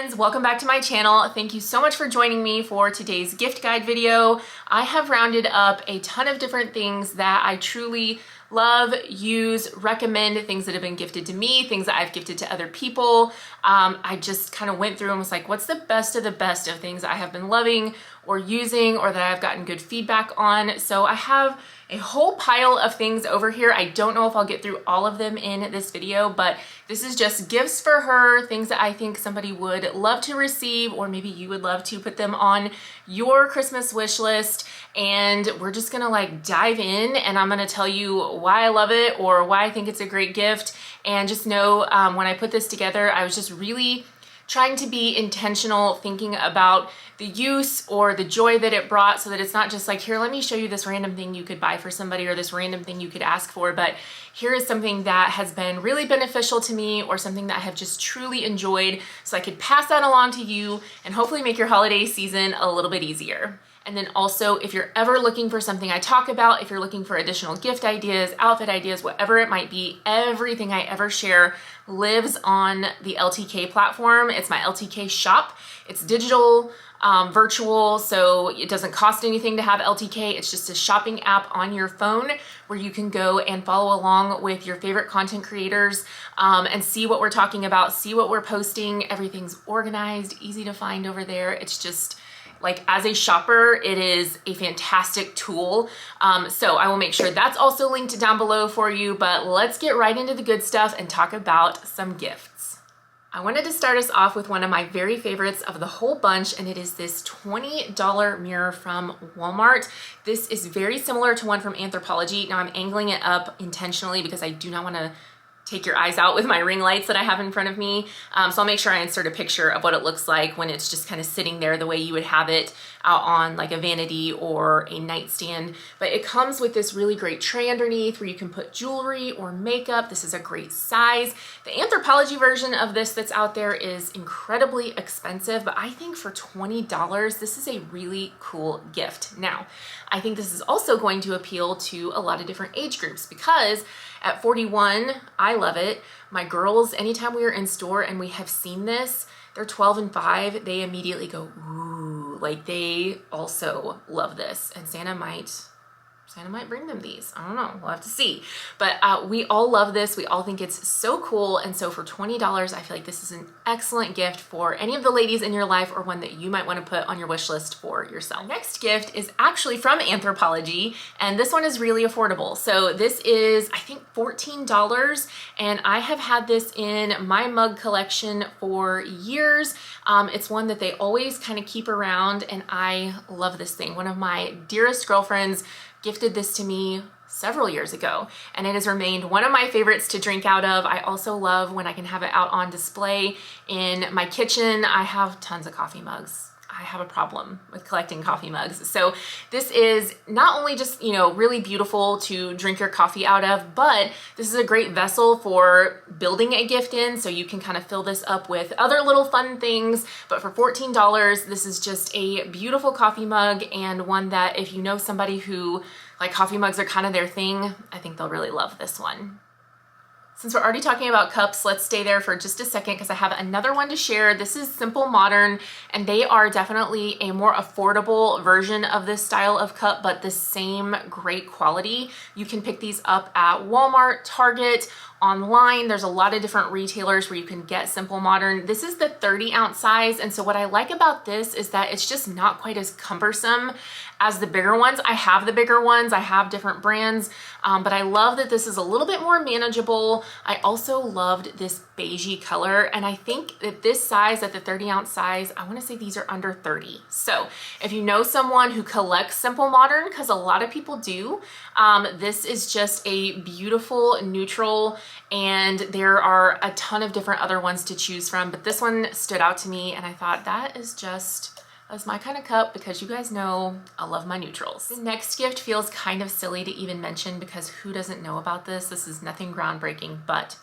friends, welcome back to my channel. Thank you so much for joining me for today's gift guide video. I have rounded up a ton of different things that I truly love, use, recommend, things that have been gifted to me, things that I've gifted to other people. I just kind of went through and was like, what's the best of things I have been loving or using or that I've gotten good feedback on. So I have a whole pile of things over here. I don't know if I'll get through all of them in this video, but this is just gifts for her, things that I think somebody would love to receive, or maybe you would love to put them on your Christmas wish list. And we're just gonna like dive in, and I'm gonna tell you why I love it or why I think it's a great gift. And just know when I put this together, I was just really trying to be intentional, thinking about the use or the joy that it brought, so that it's not just like, here, let me show you this random thing you could buy for somebody or this random thing you could ask for, but here is something that has been really beneficial to me or something that I have just truly enjoyed, so I could pass that along to you and hopefully make your holiday season a little bit easier. And then also, if you're ever looking for something I talk about, if you're looking for additional gift ideas, outfit ideas, whatever it might be, everything I ever share lives on the LTK platform. It's my LTK shop. It's digital, virtual, so it doesn't cost anything to have LTK. It's just a shopping app on your phone where you can go and follow along with your favorite content creators and see what we're talking about, see what we're posting. Everything's organized, easy to find over there. It's just, like, as a shopper, it is a fantastic tool. So I will make sure that's also linked down below for you, but let's get right into the good stuff and talk about some gifts. I wanted to start us off with one of my very favorites of the whole bunch, and it is this $20 mirror from Walmart. This is very similar to one from Anthropologie. Now I'm angling it up intentionally because I do not want to take your eyes out with my ring lights that I have in front of me. So I'll make sure I insert a picture of what it looks like when it's just kind of sitting there the way you would have it out on like a vanity or a nightstand. But it comes with this really great tray underneath where you can put jewelry or makeup. This is a great size. The Anthropologie version of this that's out there is incredibly expensive, but I think for $20, this is a really cool gift. Now, I think this is also going to appeal to a lot of different age groups because at 41, I love it. My girls, anytime we are in store and we have seen this, they're 12 and 5, they immediately go, ooh, like they also love this. And Santa might bring them these. I don't know, we'll have to see. But we all love this. We all think it's so cool. And so for $20, I feel like this is an excellent gift for any of the ladies in your life or one that you might want to put on your wish list for yourself. Our next gift is actually from Anthropologie, and this one is really affordable. So this is, I think, $14, and I have had this in my mug collection for years. It's one that they always kind of keep around, and I love this thing. One of my dearest girlfriends gifted this to me several years ago, and it has remained one of my favorites to drink out of. I also love when I can have it out on display in my kitchen. I have tons of coffee mugs. I have a problem with collecting coffee mugs. So this is not only just, you know, really beautiful to drink your coffee out of, but this is a great vessel for building a gift in. So you can kind of fill this up with other little fun things. But for $14, this is just a beautiful coffee mug, and one that if you know somebody who, like, coffee mugs are kind of their thing, I think they'll really love this one. Since we're already talking about cups, let's stay there for just a second because I have another one to share. This is Simple Modern, and they are definitely a more affordable version of this style of cup, but the same great quality. You can pick these up at Walmart, Target, online. There's a lot of different retailers where you can get Simple Modern. This is the 30-ounce size, and so what I like about this is that it's just not quite as cumbersome as the bigger ones. I have the bigger ones, I have different brands, but I love that this is a little bit more manageable. I also loved this beigey color, and I think that this size, at the 30-ounce size, I wanna say these are under 30. So if you know someone who collects Simple Modern, because a lot of people do, this is just a beautiful neutral, and there are a ton of different other ones to choose from, but this one stood out to me, and I thought that's my kind of cup, because you guys know I love my neutrals. The next gift feels kind of silly to even mention because who doesn't know about this? This is nothing groundbreaking, but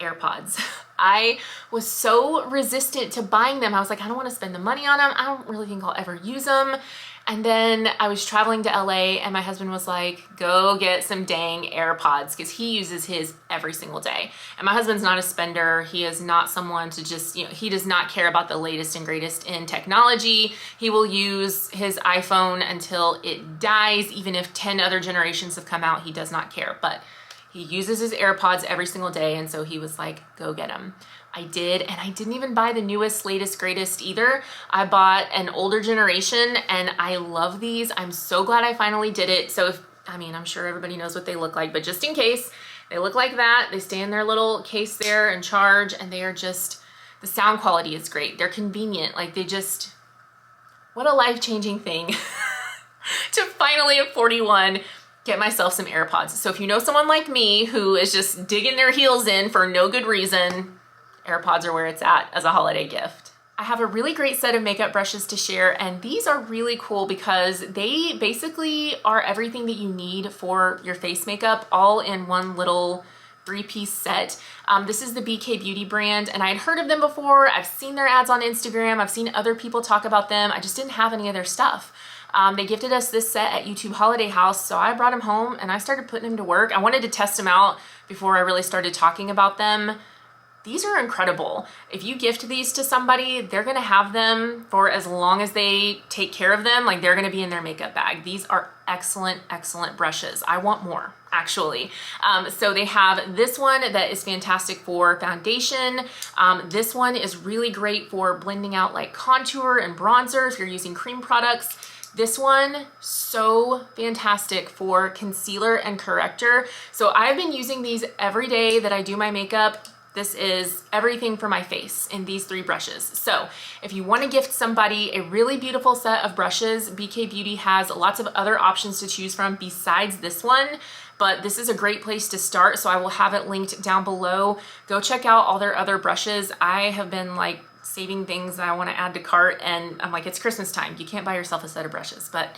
AirPods. I was so resistant to buying them. I was like, I don't want to spend the money on them. I don't really think I'll ever use them. And then I was traveling to LA and my husband was like, go get some dang AirPods, because he uses his every single day. And my husband's not a spender. He is not someone to just, he does not care about the latest and greatest in technology. He will use his iPhone until it dies. Even if 10 other generations have come out, he does not care. But he uses his AirPods every single day. And so he was like, go get them. I did, and I didn't even buy the newest, latest, greatest either. I bought an older generation, and I love these. I'm so glad I finally did it. So I'm sure everybody knows what they look like, but just in case, they look like that. They stay in their little case there and charge, and they are just, the sound quality is great. They're convenient. Like what a life-changing thing to finally at 41 get myself some AirPods. So if you know someone like me who is just digging their heels in for no good reason, AirPods are where it's at as a holiday gift. I have a really great set of makeup brushes to share, and these are really cool because they basically are everything that you need for your face makeup all in one little 3-piece set. This is the BK Beauty brand, and I'd heard of them before. I've seen their ads on Instagram. I've seen other people talk about them. I just didn't have any of their stuff. They gifted us this set at YouTube Holiday House, so I brought them home and I started putting them to work. I wanted to test them out before I really started talking about them. These are incredible. If you gift these to somebody, they're gonna have them for as long as they take care of them. Like, they're gonna be in their makeup bag. These are excellent, excellent brushes. I want more, actually. So they have this one that is fantastic for foundation. This one is really great for blending out like contour and bronzer if you're using cream products. This one, so fantastic for concealer and corrector. So I've been using these every day that I do my makeup. This is everything for my face in these 3 brushes. So if you want to gift somebody a really beautiful set of brushes, BK Beauty has lots of other options to choose from besides this one, but this is a great place to start. So I will have it linked down below. Go check out all their other brushes. I have been like saving things that I want to add to cart, and I'm like, it's Christmas time. You can't buy yourself a set of brushes, but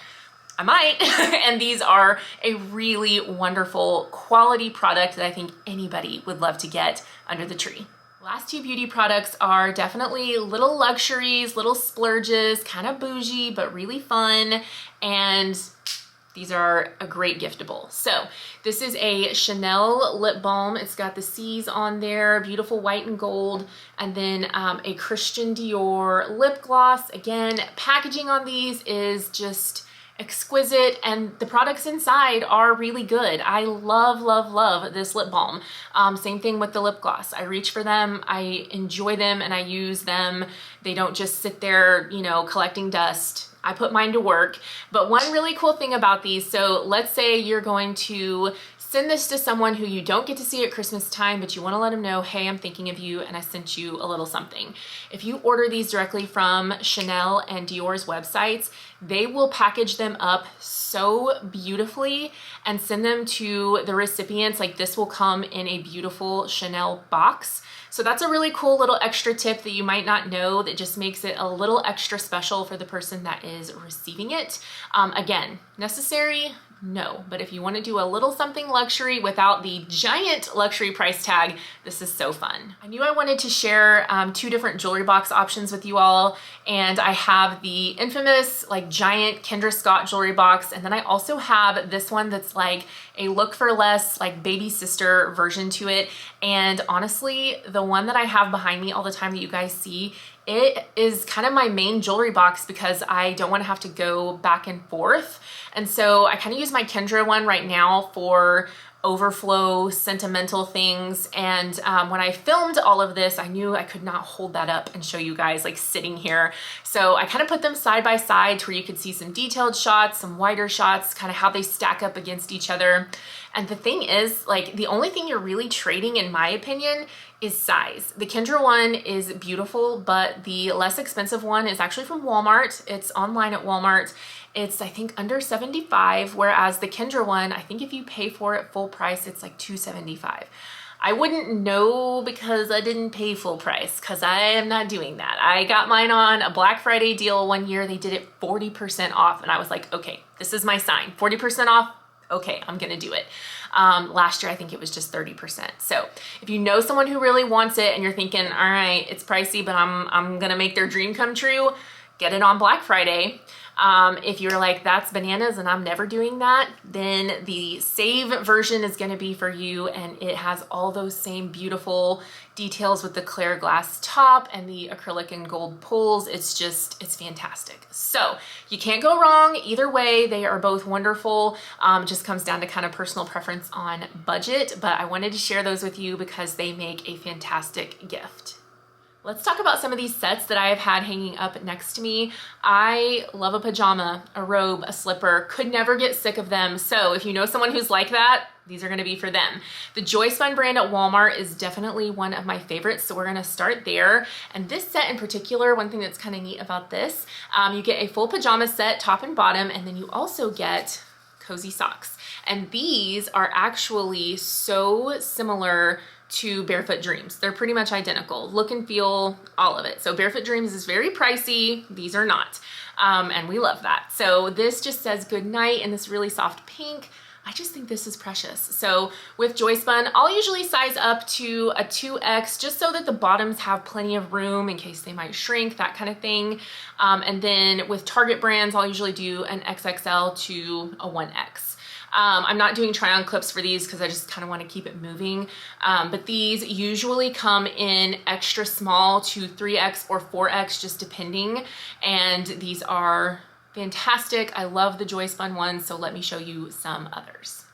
I might. And these are a really wonderful quality product that I think anybody would love to get under the tree. Last 2 beauty products are definitely little luxuries, little splurges, kind of bougie, but really fun. And these are a great giftable. So this is a Chanel lip balm. It's got the C's on there, beautiful white and gold, and then a Christian Dior lip gloss. Again, packaging on these is just exquisite, and the products inside are really good. I love, love, love this lip balm. Same thing with the lip gloss. I reach for them, I enjoy them, and I use them. They don't just sit there, collecting dust. I put mine to work. But one really cool thing about these, so let's say you're going to send this to someone who you don't get to see at Christmas time, but you want to let them know, hey, I'm thinking of you and I sent you a little something. If you order these directly from Chanel and Dior's websites, they will package them up so beautifully and send them to the recipients. Like, this will come in a beautiful Chanel box. So that's a really cool little extra tip that you might not know that just makes it a little extra special for the person that is receiving it. Again, necessary? No, but if you want to do a little something luxury without the giant luxury price tag, this is so fun. I knew I wanted to share 2 different jewelry box options with you all, and I have the infamous like giant Kendra Scott jewelry box, and then I also have this one that's like a look for less, like baby sister version to it. And honestly, the one that I have behind me all the time that you guys see, it is kind of my main jewelry box because I don't want to have to go back and forth. And so I kind of use my Kendra one right now for overflow sentimental things. And when I filmed all of this, I knew I could not hold that up and show you guys like sitting here. So I kind of put them side by side to where you could see some detailed shots, some wider shots, kind of how they stack up against each other. And the thing is, like, the only thing you're really trading, in my opinion, is size. The Kendra one is beautiful, but the less expensive one is actually from Walmart. It's online at Walmart. It's, I think, under $75, whereas the Kendra one, I think if you pay for it full price, it's like $275. I wouldn't know because I didn't pay full price, because I am not doing that. I got mine on a Black Friday deal one year. They did it 40% off, and I was like, okay, this is my sign. 40% off, okay, I'm gonna do it. Last year, I think it was just 30%. So if you know someone who really wants it and you're thinking, all right, it's pricey, but I'm gonna make their dream come true, get it on Black Friday. If you're like, that's bananas and I'm never doing that, then the Save version is gonna be for you, and it has all those same beautiful details with the clear glass top and the acrylic and gold pulls. It's fantastic. So you can't go wrong either way. They are both wonderful. It just comes down to kind of personal preference on budget, but I wanted to share those with you because they make a fantastic gift. Let's talk about some of these sets that I have had hanging up next to me. I love a pajama, a robe, a slipper, could never get sick of them. So if you know someone who's like that, these are gonna be for them. The Joyspun brand at Walmart is definitely one of my favorites, so we're gonna start there. And this set in particular, one thing that's kind of neat about this, you get a full pajama set, top and bottom, and then you also get cozy socks. And these are actually so similar to Barefoot Dreams. They're pretty much identical. Look and feel, all of it. So Barefoot Dreams is very pricey. These are not. And we love that. So this just says good night in this really soft pink. I just think this is precious. So with Joyspun, I'll usually size up to a 2X just so that the bottoms have plenty of room in case they might shrink, that kind of thing. And then with Target brands, I'll usually do an XXL to a 1X. I'm not doing try-on clips for these because I just kind of want to keep it moving. But these usually come in extra small to 3X or 4X, just depending. And these are fantastic. I love the Joyspun ones, so let me show you some others.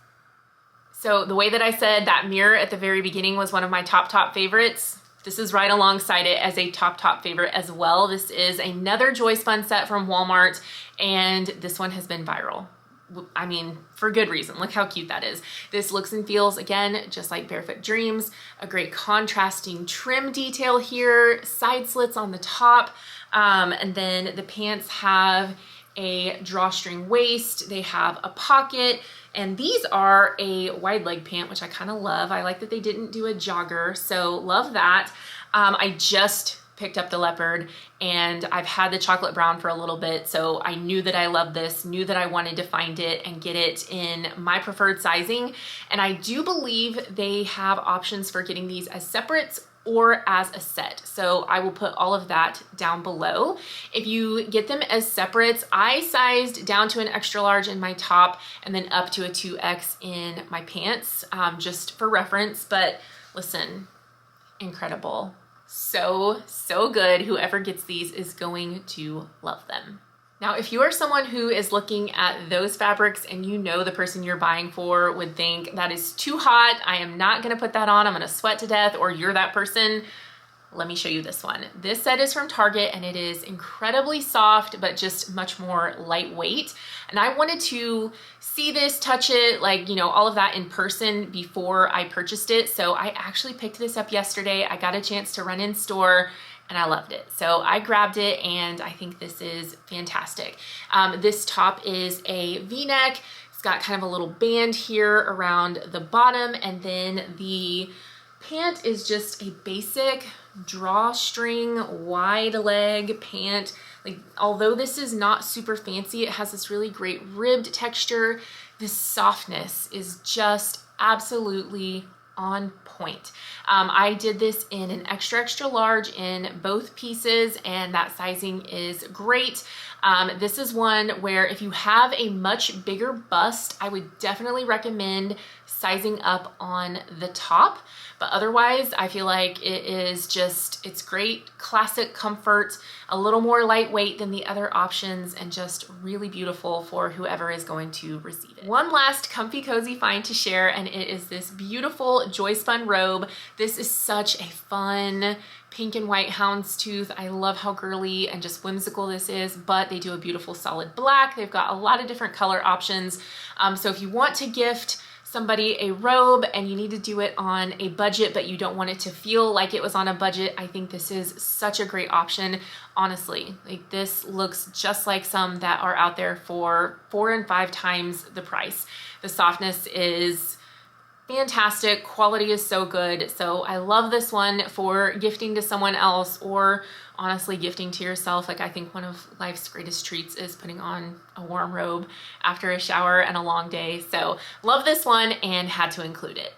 So the way that I said that mirror at the very beginning was one of my top favorites, this is right alongside it as a top favorite as well. This is another Joyspun set from Walmart, and this one has been viral. I mean, for good reason. Look how cute that is. This looks and feels, again, just like Barefoot Dreams. A great contrasting trim detail here, side slits on the top, and then the pants have a drawstring waist. They have a pocket, and these are a wide leg pant, which I kind of love. I like that they didn't do a jogger, so love that. I just picked up the leopard, and I've had the chocolate brown for a little bit, so I knew that I loved this, knew that I wanted to find it and get it in my preferred sizing. And I do believe they have options for getting these as separates or as a set. So I will put all of that down below. If you get them as separates, I sized down to an extra large in my top and then up to a 2X in my pants, just for reference. But listen, incredible. So good. Whoever gets these is going to love them. Now, if you are someone who is looking at those fabrics and you know the person you're buying for would think that is too hot, I am not gonna put that on, I'm gonna sweat to death, or you're that person, let me show you this one. This set is from Target, and it is incredibly soft, but just much more lightweight. And I wanted to see this, touch it, like, you know, all of that in person before I purchased it. So I actually picked this up yesterday. I got a chance to run in store, and I loved it. So I grabbed it, and I think this is fantastic. This top is a V-neck. It's got kind of a little band here around the bottom, and then the pant is just a basic drawstring wide leg pant. Like, although this is not super fancy, it has this really great ribbed texture. This softness is just absolutely on point. I did this in an extra large in both pieces, and that sizing is great. This is one where if you have a much bigger bust, I would definitely recommend sizing up on the top. But otherwise, I feel like it is just, it's great, classic comfort, a little more lightweight than the other options, and just really beautiful for whoever is going to receive it. One last comfy cozy find to share, and it is this beautiful Joyspun robe. This is such a fun pink and white houndstooth. I love how girly and just whimsical this is, but they do a beautiful solid black. They've got a lot of different color options. So if you want to gift somebody a robe and you need to do it on a budget, but you don't want it to feel like it was on a budget, I think this is such a great option. Honestly, like, this looks just like some that are out there for 4 and 5 times the price. The softness is fantastic, quality is so good. So I love this one for gifting to someone else, or honestly, gifting to yourself, like I think one of life's greatest treats is putting on a warm robe after a shower and a long day. So love this one and had to include it.